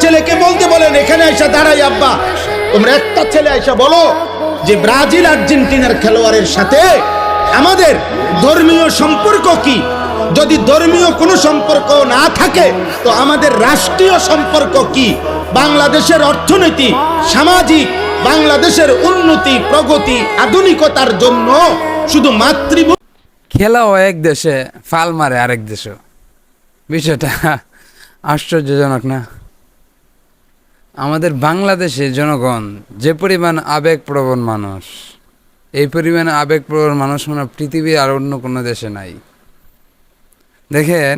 ছেলেকে বলতে বলেন এখানে আইসা দাঁড়াই আব্বা, তোমরা একটা ছেলে আইসা বলো যে ব্রাজিল আর্জেন্টিনার খেলোয়াড়ের সাথে আমাদের ধর্মীয় সম্পর্ক কি? যদি ধর্মীয় কোনো সম্পর্ক না থাকে তো আমাদের রাষ্ট্রীয় সম্পর্ক কি? বাংলাদেশের অর্থনীতি, সামাজিক, বাংলাদেশের উন্নতি, প্রগতি, আধুনিকতার জন্য শুধু মাতৃভূমি খেলাও এক দেশে, ফাল মারে আরেক দেশে। বিষয়টা আশ্চর্যজনক না? আমাদের বাংলাদেশের জনগণ যে পরিমাণ আবেগপ্রবণ মানুষ, এই পরিমাণ আবেগপ্রবণ মানুষ মনে পৃথিবীর আর অন্য কোনো দেশে নাই। দেখেন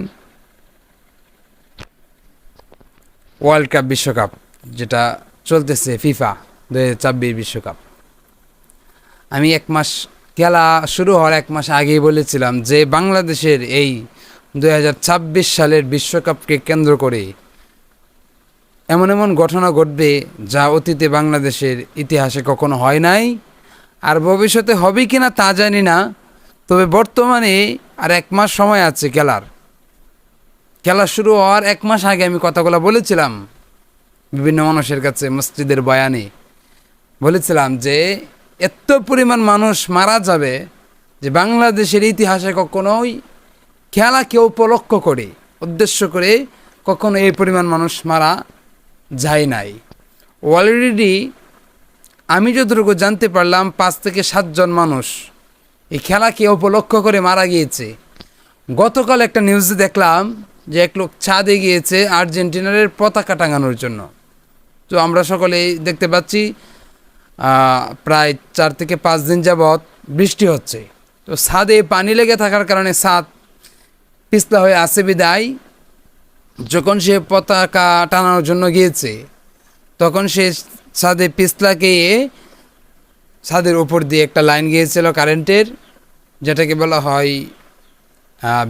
ওয়ার্ল্ড কাপ, বিশ্বকাপ যেটা চলতেছে, ফিফা 2026 বিশ্বকাপ, আমি এক মাস খেলা শুরু হওয়ার এক মাস আগেই বলেছিলাম যে বাংলাদেশের এই 2026 সালের বিশ্বকাপকে কেন্দ্র করে এমন এমন ঘটনা ঘটবে যা অতীতে বাংলাদেশের ইতিহাসে কখনো হয় নাই, আর ভবিষ্যতে হবে কি না তা জানি না। তবে বর্তমানে আর এক মাস সময় আছে খেলা শুরু হওয়ার এক মাস আগে আমি কথাগুলো বলেছিলাম বিভিন্ন মানুষের কাছে, মসজিদের বয়ানে বলেছিলাম যে এত পরিমাণ মানুষ মারা যাবে যে বাংলাদেশের ইতিহাসে কখনোই খেলাকে উপলক্ষ করে, উদ্দেশ্য করে কখনো এই পরিমাণ মানুষ মারা যায় নাই। অলরেডি আমি যতটুকু জানতে পারলাম 5 থেকে 7 জন মানুষ এই খেলাকে উপলক্ষ করে মারা গিয়েছে। গতকাল একটা নিউজে দেখলাম যে এক লোক ছাদে গিয়েছে আর্জেন্টিনার পতাকা টাঙানোর জন্য। তো আমরা সকলেই দেখতে পাচ্ছি প্রায় 4 থেকে 5 দিন যাবৎ বৃষ্টি হচ্ছে। তো ছাদে পানি লেগে থাকার কারণে ছাদ পিছলা হয়ে আসে বিদায় যখন সে পতাকা টানানোর জন্য গিয়েছে তখন সে ছাদে পিছলা গিয়ে ছাদের উপর দিয়ে একটা লাইন গিয়েছিল কারেন্টের, যেটাকে বলা হয়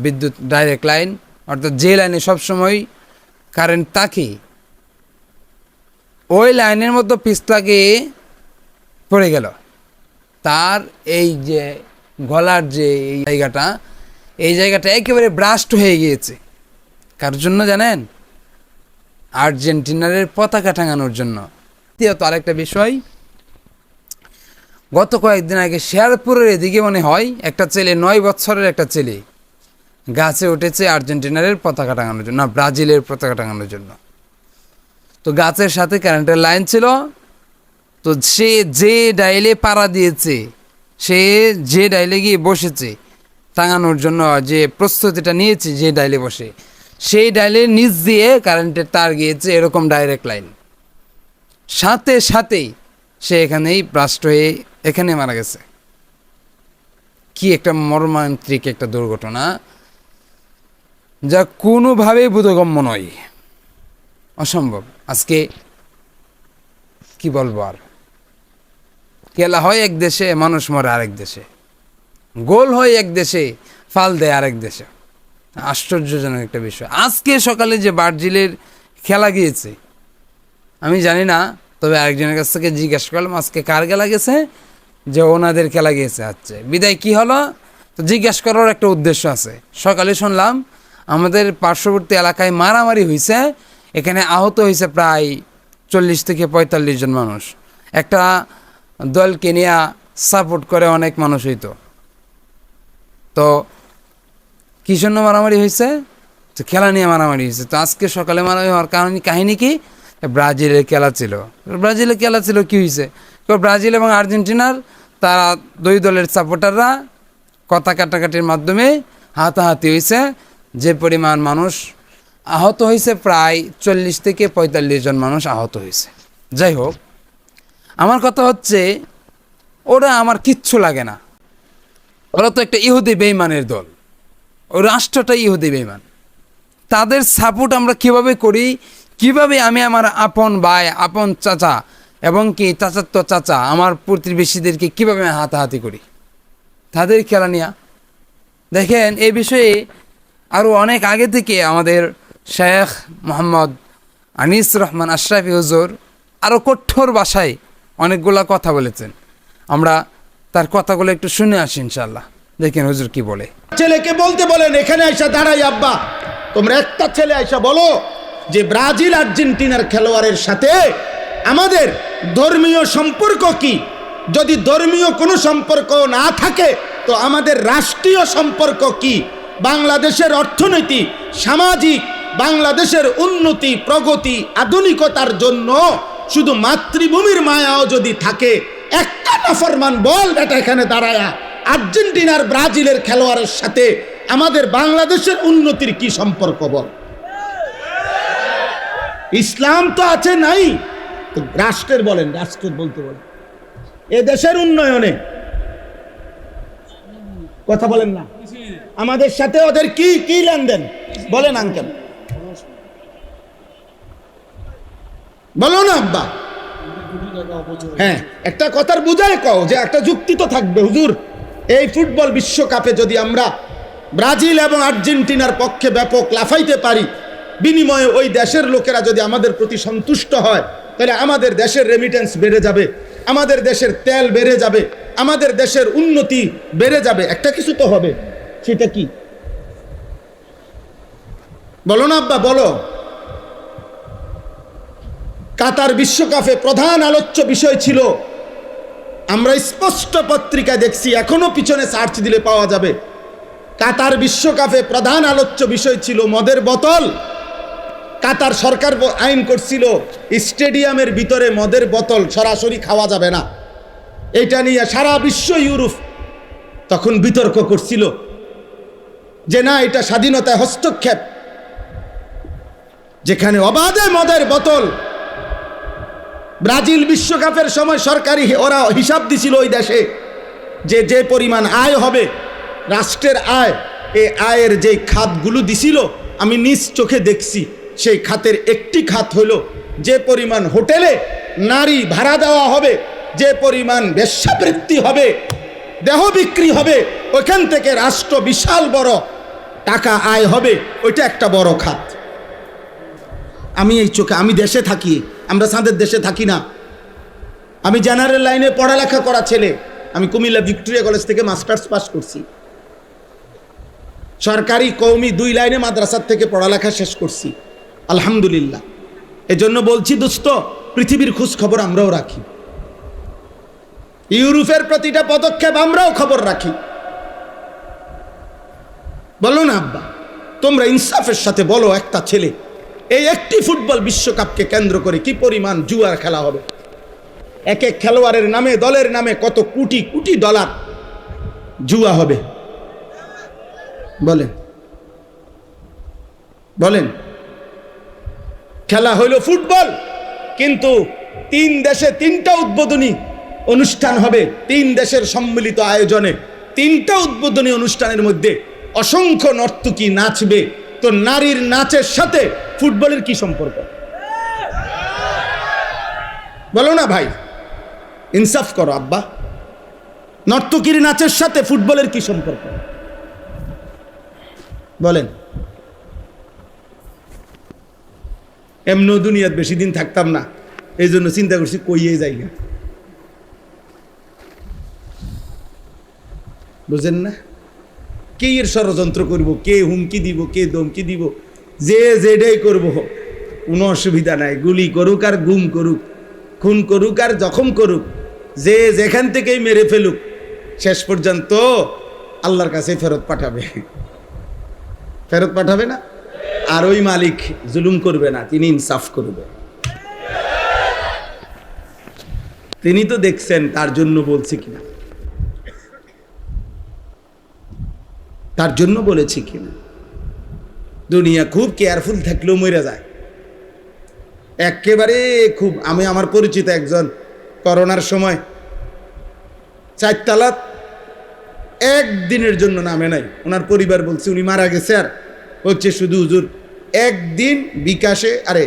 বিদ্যুৎ ডাইরেক্ট লাইন, অর্থাৎ যে লাইনে সবসময় কারেন্ট থাকে ওই লাইনের মতো পিছলা গিয়ে পড়ে গেল। তার এই যে গলার যে এই জায়গাটা একেবারে ব্রাস্ট হয়ে গিয়েছে। কার জন্য জানেন? আর্জেন্টিনার পতাকা টাঙানোর জন্য। দ্বিতীয়ত আরেকটা বিষয়, গত কয়েকদিন আগে শেরপুরের এদিকে মনে হয় একটা ছেলে, 9 বছরের একটা ছেলে গাছে উঠেছে আর্জেন্টিনার পতাকা টাঙানোর জন্য, না ব্রাজিলের পতাকা টাঙানোর জন্য। তো গাছের সাথে কারেন্টের লাইন ছিল, তো সে যে ডাইলে পাড়া দিয়েছে, সে যে ডাইলে গিয়ে বসেছে টাঙানোর জন্য, যে প্রস্তুতিটা নিয়েছে যে ডাইলে বসে, সেই ডাইলের নিচ দিয়ে কারেন্টের তার গিয়েছে, এরকম ডাইরেক্ট লাইন। সাথে সাথেই সে এখানেই ব্রাস্ট হয়ে এখানে মারা গেছে। কি একটা মর্মান্তিক একটা দুর্ঘটনা, যা কোনোভাবেই বোধগম্য নয়, অসম্ভব। আজকে কি বলবো আর, খেলা হয় এক দেশে, মানুষ মরে আরেক দেশে, গোল হয় এক দেশে, ফাল দেয় আরেক দেশে। আশ্চর্যজনক একটা বিষয়। আজকে সকালে যে ব্রাজিলের খেলা গিয়েছে আমি জানি না, তবে আরেকজনের কাছ থেকে জিজ্ঞাসা করলাম আজকে কার খেলা গেছে, যে ওনাদের খেলা গিয়েছে। আচ্ছা, বিদায় কি হলো? তো জিজ্ঞাসা করার একটা উদ্দেশ্য আছে। সকালে শুনলাম আমাদের পার্শ্ববর্তী এলাকায় মারামারি হয়েছে, এখানে আহত হয়েছে প্রায় 40 থেকে 45 জন মানুষ। একটা দলকে নিয়ে সাপোর্ট করে অনেক মানুষ হইতো। তো কি জন্য মারামারি হয়েছে? তো খেলা নিয়ে মারামারি হয়েছে। তো আজকে সকালে মারামারি হওয়ার কাহিনী কি? ব্রাজিলের খেলা ছিল। ব্রাজিলের খেলা ছিল, কি হয়েছে? ব্রাজিল এবং আর্জেন্টিনার তারা 2 দলের সাপোর্টাররা কথা কাটাকাটির মাধ্যমে হাতাহাতি হয়েছে। যে পরিমাণ মানুষ আহত হয়েছে, প্রায় 40 থেকে 45 জন মানুষ আহত হয়েছে। যাই হোক, আমার কথা হচ্ছে ওরা আমার কিচ্ছু লাগে না। ওরা তো একটা ইহুদি বেঈমানের দল, ও রাষ্ট্রটাই ইহুদি বেঈমান। তাদের সাপোর্ট আমরা কিভাবে করি, কিভাবে আমি আমার আপন ভাই, আপন চাচা এবং কি চাচাতো চাচা, আমার প্রতিবেশীদেরকে কীভাবে হাতাহাতি করি তাদের খেলা নিয়ে। দেখেন, এই বিষয়ে আরও অনেক আগে থেকে আমাদের শেখ মোহাম্মদ আনিস রহমান আশরাফি হুজুর আরও কঠোর ভাষায় অনেকগুলা কথা বলেছেন। আমরা তার কথাগুলো একটু শুনে আসি ইনশাআল্লাহ। দেখেন হুজুর কি বলে। ছেলেকে বলতে বলেন এখানে আইসা দাঁড়াই আব্বা, তোমরা একটা ছেলে আইসা বলো যে ব্রাজিল আর্জেন্টিনার খেলোয়াড়ের সাথে আমাদের ধর্মীয় সম্পর্ক কি? যদি ধর্মীয় কোনো সম্পর্ক না থাকে তো আমাদের রাষ্ট্রীয় সম্পর্ক কি? বাংলাদেশের অর্থনীতি, সামাজিক, বাংলাদেশের উন্নতি, প্রগতি, আধুনিকতার জন্য শুধু মাতৃভূমির মায়াও যদি থাকে, একটা নাফরমান বল এটা এখানে দাঁড়ায়া আর্জেন্টিনার ব্রাজিলের খেলোয়াড়ের সাথে আমাদের বাংলাদেশের উন্নতির কি সম্পর্ক বল? ইসলাম তো আছে নাই, তো রাষ্ট্রের বলেন, রাষ্ট্রের বলতে বলেন এ দেশের উন্নয়নে কথা বলেন না, আমাদের সাথে ওদের কি কি লেনদেন বলেন আঙ্কেল, বলো না আব্বা। হ্যাঁ, একটা কথার বুঝায় কও যে একটা যুক্তি তো থাকবে হুজুর। এই ফুটবল বিশ্বকাপে যদি আমরা ব্রাজিল এবং আর্জেন্টিনার পক্ষে ব্যাপক লাফাইতে পারি, বিনিময়ে ওই দেশের লোকেরা যদি আমাদের প্রতি সন্তুষ্ট হয়, তাহলে আমাদের দেশের রেমিটেন্স বেড়ে যাবে, আমাদের দেশের তেল বেড়ে যাবে, আমাদের দেশের উন্নতি বেড়ে যাবে। একটা কিছু তো হবে, সেটা কি বলো না আব্বা, বলো। কাতার বিশ্বকাপে প্রধান আলোচ্য বিষয় ছিল, আমরা স্পষ্ট পত্রিকা দেখছি, এখনো পিছনে সার্চ দিলে পাওয়া যাবে, কাতার বিশ্বকাপে প্রধান আলোচ্য বিষয় ছিল মদের বোতল। কাতার সরকার আইন করছিল স্টেডিয়ামের ভিতরে মদের বোতল সরাসরি খাওয়া যাবে না। এটা নিয়ে সারা বিশ্ব, ইউরোপ তখন বিতর্ক করছিল যে না, এটা স্বাধীনতায় হস্তক্ষেপ, যেখানে অবাধে মদের বোতল। ব্রাজিল বিশ্বকাপের সময় সরকারি ওরা হিসাব দিছিল ওই দেশে যে যে পরিমাণ আয় হবে, রাষ্ট্রের আয়, এই আয়ের যে খাতগুলো দিছিল আমি নিজ চোখে দেখছি, সেই খাতের একটি খাত হলো যে পরিমাণ হোটেলে নারী ভাড়া দেওয়া হবে, যে পরিমাণ বেশ্যাবৃত্তি হবে, দেহ বিক্রি হবে, ওইখান থেকে রাষ্ট্র বিশাল বড় টাকা আয় হবে, ওইটা একটা বড় খাত। আমি এই চোখে, আমি দেশে থাকি, আমরা চাঁদের দেশে থাকি না। আমি জেনারেল লাইনে পড়ালেখা করা ছেলে, আমি কুমিল্লা ভিক্টোরিয়া কলেজ থেকে মাস্টার্স পাস করছি, সরকারি কওমি 2 লাইনে মাদ্রাসার থেকে পড়ালেখা শেষ করছি আলহামদুলিল্লাহ। এজন্য বলছি দোস্ত, পৃথিবীর খোঁজ খবর আমরাও রাখি, ইউরোপের প্রতিটা পদক্ষেপ আমরাও খবর রাখি। বলো না আব্বা, তোমরা ইনসাফের সাথে বলো, একটা ছেলে এই একটি ফুটবল বিশ্বকাপকে কেন্দ্র করে কি পরিমাণ জুয়ার খেলা হবে? এক এক খেলোয়াড়ের নামে, দলের নামে কত কোটি কোটি ডলার জুয়া হবে, বলেন বলেন। খেলা হইল ফুটবল, কিন্তু 3 দেশে 3টা উদ্বোধনী অনুষ্ঠান হবে, 3 দেশের সম্মিলিত আয়োজনে 3টা উদ্বোধনী অনুষ্ঠানের মধ্যে অসংখ্য নর্তকী নাচবে। তো নারীর নাচের সাথে ফুটবলের কি সম্পর্ক? বলো না ভাই, ইনসাফ করো আব্বা, নর্তকীর নাচের সাথে ফুটবলের কি সম্পর্ক বলেন? এমন দুনিয়াত বেশি দিন থাকতাম না, এই জন্য চিন্তা করছি কইয়ে যাই না, বুঝেন না? কে এর ষড়যন্ত্র করব, কে হুমকি দিব, কে ধমকি দিব, যে যেটাই করবো কোনো অসুবিধা নাই। গুলি করুক আর গুম করুক, খুন করুক আর জখম করুক, যে যেখান থেকেই মেরে ফেলুক, শেষ পর্যন্ত আল্লাহর কাছে ফেরত পাঠাবে, ফেরত পাঠাবে না? আর ওই মালিক জুলুম করবে না, তিনি ইনসাফ করবে। তিনি তো দেখছেন, তার জন্য বলছি কিনা, তার জন্য বলেছি কিনা। দুনিয়া খুব কেয়ারফুল থাকলেও মরে যায়, একেবারে খুব। আমি আমার পরিচিত একজন করোনার সময় 4 তলা একদিনের জন্য নামে নাই, ওনার পরিবার বলছে উনি মারা গেছে, আর হচ্ছে শুধু হুজুর একদিন বিকাশে, আরে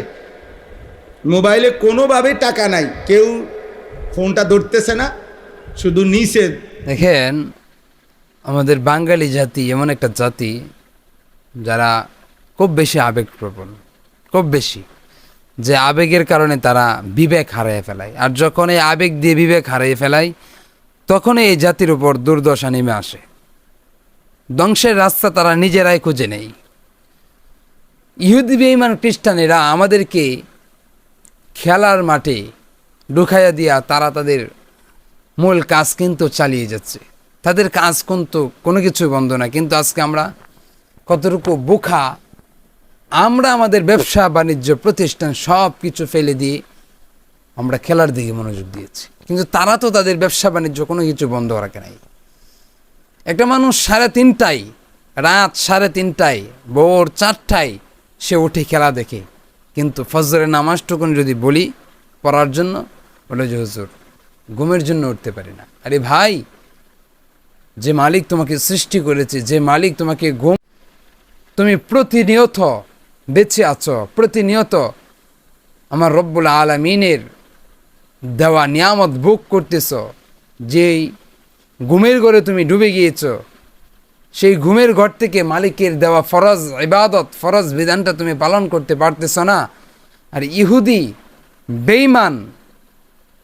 মোবাইলে কোনোভাবে টাকা নাই, কেউ ফোনটা ধরতেছে না, শুধু নিচে। দেখেন, আমাদের বাঙালি জাতি এমন একটা জাতি যারা খুব বেশি আবেগপ্রবণ, খুব বেশি, যে আবেগের কারণে তারা বিবেক হারিয়ে ফেলায়। আর যখন এই আবেগ দিয়ে বিবেক হারিয়ে ফেলায়, তখন এই জাতির উপর দুর্দশা নেমে আসে। ধ্বংসের রাস্তা তারা নিজেরাই খুঁজে নেই। ইহুদি বেঈমান খ্রিস্টানেরা আমাদেরকে খেলার মাঠে ঢুকাইয়া দিয়া তারা তাদের মূল কাজ কিন্তু চালিয়ে যাচ্ছে। তাদের কাজ কিন্তু কোনো কিছু বন্ধ না, কিন্তু আজকে আমরা কতটুকু বোকা, আমরা আমাদের ব্যবসা বাণিজ্য প্রতিষ্ঠান সব কিছু ফেলে দিয়ে আমরা খেলার দিকে মনোযোগ দিয়েছি, কিন্তু তারা তো তাদের ব্যবসা বাণিজ্য কোনো কিছু বন্ধ রাখে নাই। একটা মানুষ 3:30 রাত 3:30 ভোর 4টায় সে উঠে খেলা দেখে, কিন্তু ফজরের নামাজটুকুন যদি বলি পড়ার জন্য, বলে যে হুজুর ঘুমের জন্য উঠতে পারি না। আরে ভাই, যে মালিক তোমাকে সৃষ্টি করেছে, যে মালিক তোমাকে তুমি প্রতিনিয়ত বেঁচে আছো, প্রতিনিয়ত আমার রব্বুল আলামিনের দেওয়া নিয়ামত ভোগ করতেছ, যেই ঘুমের ঘরে তুমি ডুবে গিয়েছ, সেই ঘুমের ঘর থেকে মালিকের দেওয়া ফরজ ইবাদত, ফরজ বিধানটা তুমি পালন করতে পারতেছ না। আর ইহুদি বেঈমান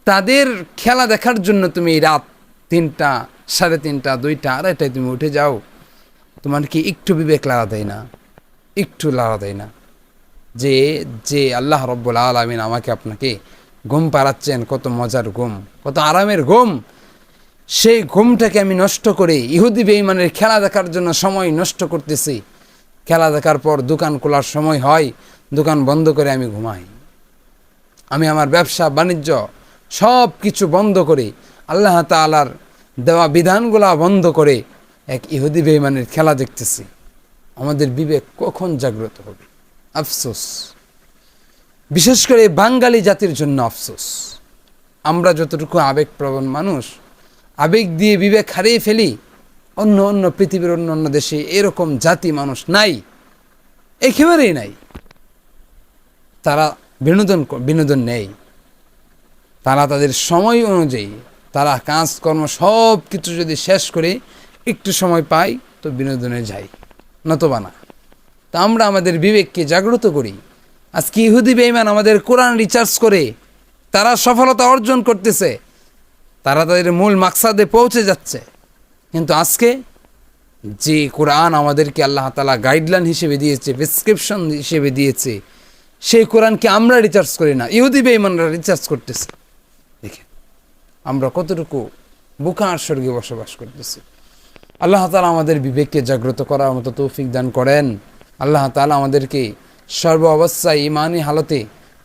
তাদের খেলা দেখার জন্য তুমি রাত 3টা, 3:30, 2টা, 2:30টায় তুমি উঠে যাও, তোমার কি একটু বিবেক লাড়া দেয় না? একটু লাড়া দেয় না যে যে আল্লাহ রব্বুল আলামিন আমাকে আপনাকে ঘুম পাড়াচ্ছেন, কত মজার ঘুম, কত আরামের ঘুম, সেই ঘুমটাকে আমি নষ্ট করে ইহুদি বেঈমানের খেলা দেখার জন্য সময় নষ্ট করতেছি। খেলা দেখার পর দোকান খোলার সময় হয়, দোকান বন্ধ করে আমি ঘুমাই। আমি আমার ব্যবসা বাণিজ্য সব কিছু বন্ধ করে, আল্লাহ তাআলার দেওয়া বিধানগুলা বন্ধ করে এক ইহুদি বেঈমানের খেলা দেখতেছি। আমাদের বিবেক কখন জাগ্রত হবে? আফসোস, বিশেষ করে বাঙালি জাতির জন্য আফসোস। আমরা যতটুকু আবেগপ্রবণ মানুষ, আবেগ দিয়ে বিবেক হারিয়ে ফেলি, অন্য পৃথিবীর অন্য দেশে এরকম জাতি মানুষ নাই, একেবারেই নাই। তারা বিনোদন নেই, তারা তাদের সময় অনুযায়ী তারা কাজকর্ম সব কিছু যদি শেষ করে একটু সময় পাই তো বিনোদনে যাই, নতবা না। তা আমরা আমাদের বিবেককে জাগ্রত করি। আজকে ইহুদি বেঈমান আমাদের কোরআন রিচার্জ করে তারা সফলতা অর্জন করতেছে, তারা তাদের মূল মাকসাদে পৌঁছে যাচ্ছে, কিন্তু আজকে যে কোরআন আমাদেরকে আল্লাহ তাআলা গাইডলাইন হিসেবে দিয়েছে, প্রেসক্রিপশন হিসেবে দিয়েছে, সেই কোরআনকে আমরা রিচার্জ করি না, ইহুদি বেঈমানরা রিচার্জ করতেছে। দেখেন আমরা কতটুকু বোকার স্বর্গে বসবাস করতেছি। আল্লাহ তাআলা আমাদের বিবেককে জাগ্রত করার মতো তৌফিক দান করেন। আল্লাহ তাআলা আমাদেরকে সর্ব অবস্থায় ঈমানি হালতে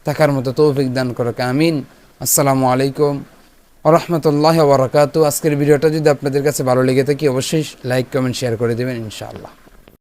থাকার মতো তৌফিক দান করুক, আমিন। আসসালামু আলাইকুম ওয়া রাহমাতুল্লাহি ওয়া বারাকাতুহু। আজকের ভিডিওটা যদি আপনাদের কাছে ভালো লেগে থাকে অবশ্যই লাইক, কমেন্ট, শেয়ার করে দেবেন ইনশাআল্লাহ।